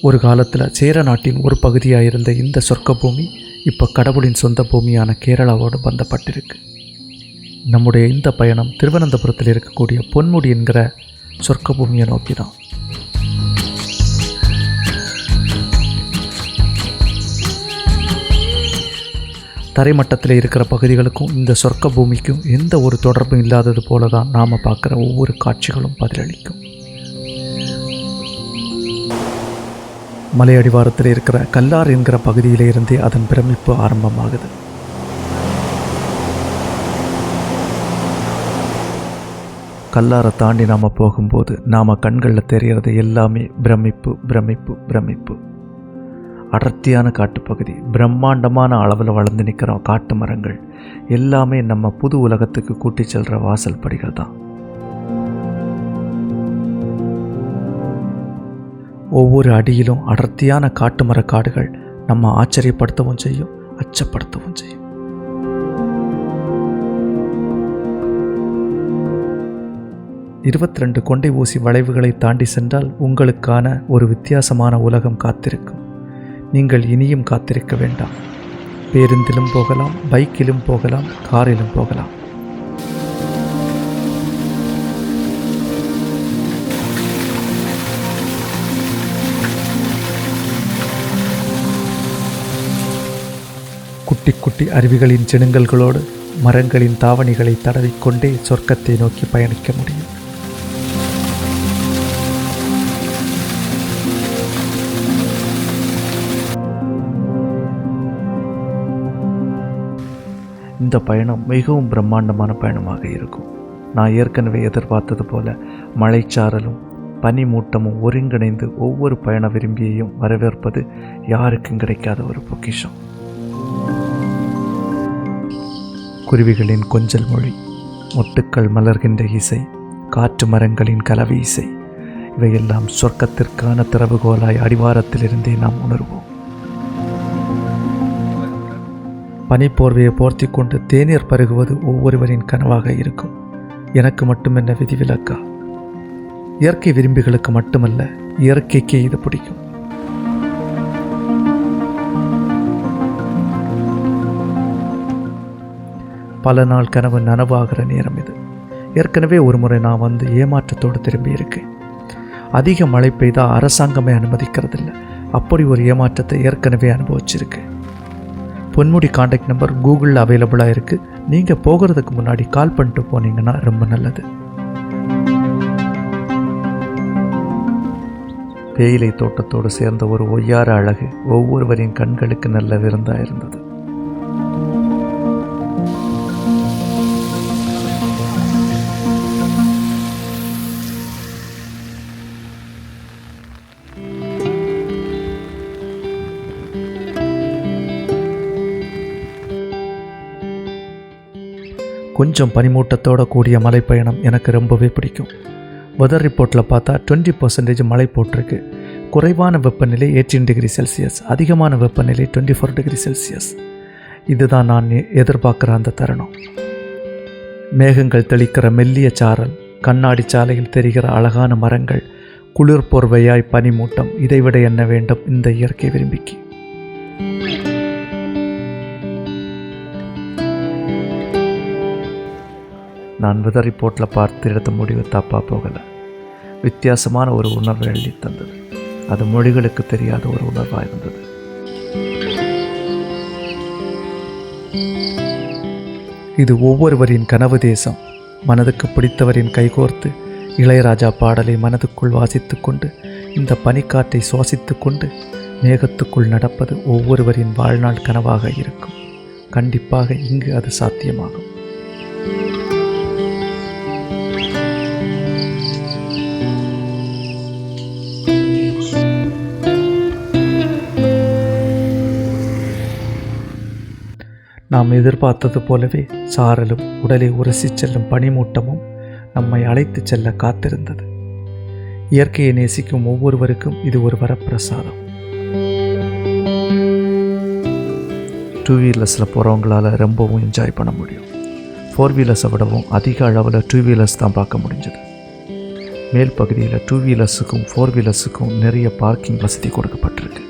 ஒரு காலத்தில் சேர நாட்டின் ஒரு பகுதியாக இருந்த இந்த சொர்க்க பூமி இப்போ கடவுளின் சொந்த பூமியான கேரளாவோடு பந்தப்பட்டிருக்கு. நம்முடைய இந்த பயணம் திருவனந்தபுரத்தில் இருக்கக்கூடிய பொன்முடி என்கிற சொர்க்க பூமியை நோக்கி தான். தரைமட்டத்தில் இருக்கிற பகுதிகளுக்கும் இந்த சொர்க்க பூமிக்கும் எந்த ஒரு தொடர்பும் இல்லாதது போல தான் நாம் பார்க்குற ஒவ்வொரு காட்சிகளும் பதிலளிக்கும். மலை அடிவாரத்தில் இருக்கிற கல்லார் என்கிற பகுதியிலே இருந்தே அதன் பிரமிப்பு ஆரம்பமாகுது. கல்லாரை தாண்டி நாம் போகும்போது நாம் கண்களில் தெரிகிறது எல்லாமே பிரமிப்பு பிரமிப்பு பிரமிப்பு. அடர்த்தியான காட்டுப்பகுதி, பிரம்மாண்டமான அளவில் வளர்ந்து நிற்கிற காட்டு மரங்கள் எல்லாமே நம்ம புது உலகத்துக்கு கூட்டி செல்கிற வாசல் படிகள் தான். ஒவ்வொரு அடியிலும் அடர்த்தியான காட்டு மரக்காடுகள் நம்ம ஆச்சரியப்படுத்தவும் செய்யும், அச்சப்படுத்தவும் செய்யும். இருபத்தி 2 கொண்டை ஊசி வளைவுகளை தாண்டி சென்றால் உங்களுக்கான ஒரு வித்தியாசமான உலகம் காத்திருக்கும். நீங்கள் இனியும் காத்திருக்க வேண்டாம். பேருந்திலும் போகலாம், பைக்கிலும் போகலாம், காரிலும் போகலாம். குட்டி குட்டி அருவிகளின் சினுங்கல்களோடு மரங்களின் தாவணிகளை தடவிக்கொண்டே சொர்க்கத்தை நோக்கி பயணிக்க முடியும். இந்த பயணம் மிகவும் பிரம்மாண்டமான பயணமாக இருக்கும். நான் ஏற்கனவே எதிர்பார்த்தது போல மழைச்சாரலும் பனிமூட்டமும் ஒருங்கிணைந்து ஒவ்வொரு பயண விரும்பியையும் வரவேற்பது யாருக்கும் கிடைக்காத ஒரு பொக்கிஷம். குருவிகளின் கொஞ்சல் மொழி, மொட்டுக்கள் மலர்கின்ற இசை, காற்று மரங்களின் கலவை இசை, இவையெல்லாம் சொர்க்கத்திற்கான திறவுகோலாய் அடிவாரத்திலிருந்தே நாம் உணர்வோம். பனிப்போர்வையை போர்த்தி கொண்டு தேநீர் பருகுவது ஒவ்வொருவரின் கனவாக இருக்கும். எனக்கு மட்டுமென்ன விதிவிலக்கா? இயற்கை விரும்பிகளுக்கு மட்டுமல்ல, இயற்கைக்கே இது பிடிக்கும். பல நாள் கனவு நனவாகிற நேரம் இது. ஏற்கனவே ஒரு முறை நான் வந்து ஏமாற்றத்தோடு திரும்பி இருக்கேன். அதிக மழை பெய்தால் அரசாங்கமே அனுமதிக்கிறதில்ல. அப்படி ஒரு ஏமாற்றத்தை ஏற்கனவே அனுபவிச்சிருக்கேன். பொன்முடி கான்டாக்ட் நம்பர் கூகுளில் அவைலபிளாக இருக்குது. நீங்கள் போகிறதுக்கு முன்னாடி கால் பண்ணிட்டு போனீங்கன்னா ரொம்ப நல்லது. தேயிலை தோட்டத்தோடு சேர்ந்த ஒரு ஒய்யார அழகு ஒவ்வொருவரின் கண்களுக்கு நல்ல விருந்தாக இருந்தது. கொஞ்சம் பனிமூட்டத்தோடு கூடிய மலைப்பயணம் எனக்கு ரொம்பவே பிடிக்கும். வெதர் ரிப்போர்ட்டில் பார்த்தா 20% மழை போட்டிருக்கு. குறைவான வெப்பநிலை 18 டிகிரி செல்சியஸ், அதிகமான வெப்பநிலை 24 டிகிரி செல்சியஸ். இதுதான் நான் எதிர்பார்க்குற அந்த தருணம். மேகங்கள் தெளிக்கிற மெல்லிய சாரல், கண்ணாடி சாலையில் தெரிகிற அழகான மரங்கள், குளிர் போர்வையாய் பனிமூட்டம், இதைவிட என்ன வேண்டும் இந்த இயற்கை விரும்பிக்கு? நான் வெதர் ரிப்போர்ட்டில் பார்த்து எடுத்த முடிவு தப்பாக போகலை. வித்தியாசமான ஒரு உணர்வை எழுதி தந்தது. அது மொழிகளுக்கு தெரியாத ஒரு உணர்வாக இருந்தது. இது ஒவ்வொருவரின் கனவு தேசம். மனதுக்கு பிடித்தவரின் கைகோர்த்து இளையராஜா பாடலை மனதுக்குள் வாசித்து கொண்டு, இந்த பனிக்காற்றை சுவாசித்து கொண்டு மேகத்துக்குள் நடப்பது ஒவ்வொருவரின் வாழ்நாள் கனவாக இருக்கும். கண்டிப்பாக இங்கு அது சாத்தியமாகும். நாம் எதிர்பார்த்தது போலவே சாரலும் உடலை உரசி செல்லும் பனிமூட்டமும் நம்மை அழைத்து செல்ல காத்திருந்தது. இயற்கையை நேசிக்கும் ஒவ்வொருவருக்கும் இது ஒரு வரப்பிரசாதம். 2 வீலர்ஸில் போகிறவங்களால் ரொம்பவும் என்ஜாய் பண்ண முடியும். 4 வீலர்ஸை விடவும் அதிக அளவில் 2 வீலர்ஸ் தான் பார்க்க முடிஞ்சது. மேல் பகுதியில் 2 வீலர்ஸுக்கும் 4 வீலர்ஸுக்கும் நிறைய பார்க்கிங் வசதி கொடுக்கப்பட்டிருக்கு.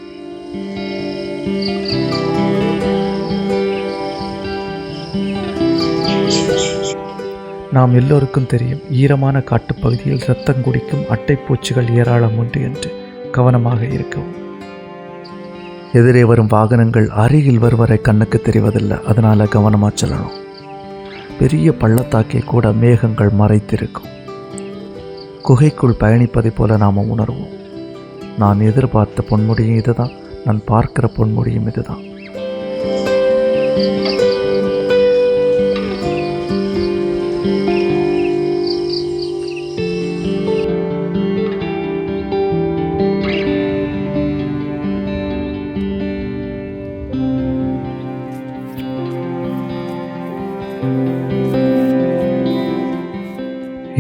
நாம் எல்லோருக்கும் தெரியும், ஈரமான காட்டுப்பகுதியில் இரத்தம் குடிக்கும் அட்டைப்பூச்சிகள் ஏராளம் உண்டு என்று. கவனமாக இருக்கவும். எதிரே வரும் வாகனங்கள் அருகில் வருவரை கண்ணுக்கு தெரிவதில்லை, அதனால் கவனமாக செல்லணும். பெரிய பள்ளத்தாக்கை கூட மேகங்கள் மறைத்திருக்கும். குகைக்குள் பயணிப்பதை போல நாம் உணர்வோம். நான் எதிர்பார்த்த பொன்முடியும் இதுதான், நான் பார்க்கிற பொன்முடியும் இதுதான்.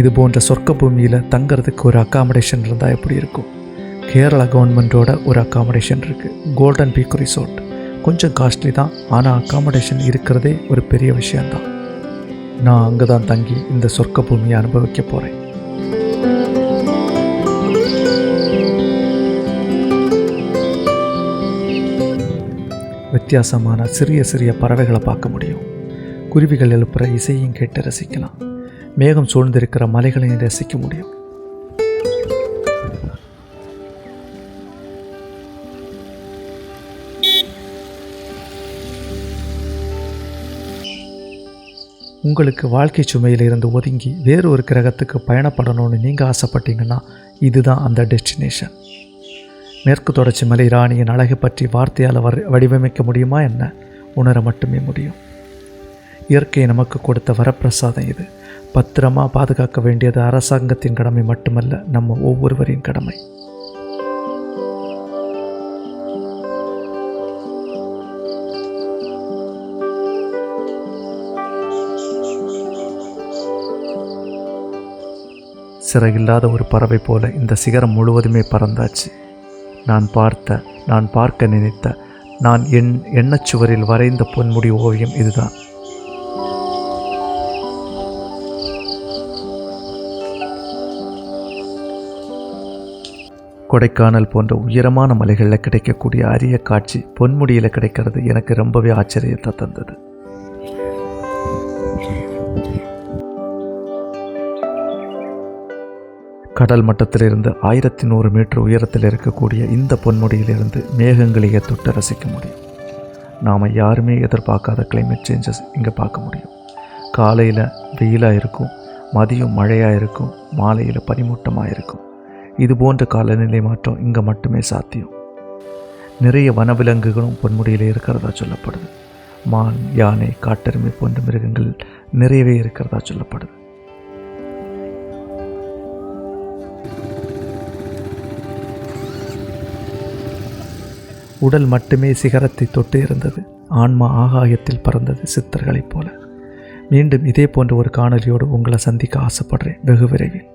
இது போன்ற சொர்க்க பூமியில் தங்கிறதுக்கு ஒரு அக்காமடேஷன் இருந்தால் எப்படி இருக்கும்? கேரளா கவர்மெண்ட்டோட ஒரு அக்காமடேஷன் இருக்குது, கோல்டன் பீக் ரிசோர்ட். கொஞ்சம் காஸ்ட்லி தான், ஆனால் அக்காமடேஷன் இருக்கிறதே ஒரு பெரிய விஷயந்தான். நான் அங்கே தான் தங்கி இந்த சொர்க்க பூமியை அனுபவிக்க போகிறேன். வித்தியாசமான சிறிய சிறிய பறவைகளை பார்க்க முடியும். குருவிகள் எழுப்புற இசையும் கேட்டு ரசிக்கலாம். மேகம் சூழ்ந்திருக்கிற மலைகளையும் ரசிக்க முடியும். உங்களுக்கு வாழ்க்கை சுமையில் இருந்து ஒதுங்கி வேறு ஒரு கிரகத்துக்கு பயணப்படணும்னு நீங்கள் ஆசைப்பட்டீங்கன்னா இதுதான் அந்த டெஸ்டினேஷன். மேற்கு தொடர்ச்சி மலை ராணியின் அழகை பற்றி வார்த்தையால் வடிவமைக்க முடியுமா என்ன? உணர மட்டுமே முடியும். இயற்கை நமக்கு கொடுத்த வரப்பிரசாதம் இது. பத்திரமாக பாதுகாக்க வேண்டியது அரசாங்கத்தின் கடமை மட்டுமல்ல, நம்ம ஒவ்வொருவரின் கடமை. சிறகில்லாத ஒரு பறவை போல இந்த சிகரம் முழுவதுமே பறந்தாச்சு. நான் பார்க்க நினைத்த, நான் எண்ணச்சுவரில் வரைந்த பொன்முடி ஓவியம் இதுதான். கொடைக்கானல் போன்ற உயரமான மலைகளில் கிடைக்கக்கூடிய அரிய காட்சி பொன்முடியில் கிடைக்கிறது எனக்கு ரொம்பவே ஆச்சரியத்தை தந்தது. கடல் மட்டத்திலிருந்து 1100 மீட்டர் உயரத்தில் இருக்கக்கூடிய இந்த பொன்முடியிலிருந்து மேகங்களையே தொட்டு ரசிக்க முடியும். நாம் யாருமே எதிர்பார்க்காத கிளைமேட் சேஞ்சஸ் இங்கே பார்க்க முடியும். காலையில் வெயிலாக இருக்கும், மதியம் மழையாக இருக்கும், மாலையில் பனிமூட்டமாக இருக்கும். இது போன்ற காலநிலை மாற்றம் இங்கே மட்டுமே சாத்தியம். நிறைய வனவிலங்குகளும் பொன்முடியில் இருக்கிறதா சொல்லப்படுது. மான், யானை, காட்டெருமை போன்ற மிருகங்கள் நிறையவே இருக்கிறதா சொல்லப்படுது. உடல் மட்டுமே சிகரத்தை தொட்டு இருந்தது, ஆன்மா ஆகாயத்தில் பறந்தது சித்தர்களைப் போல. மீண்டும் இதே போன்ற ஒரு காணொலியோடு உங்களை சந்திக்க ஆசைப்படுறேன் வெகு விரைவில்.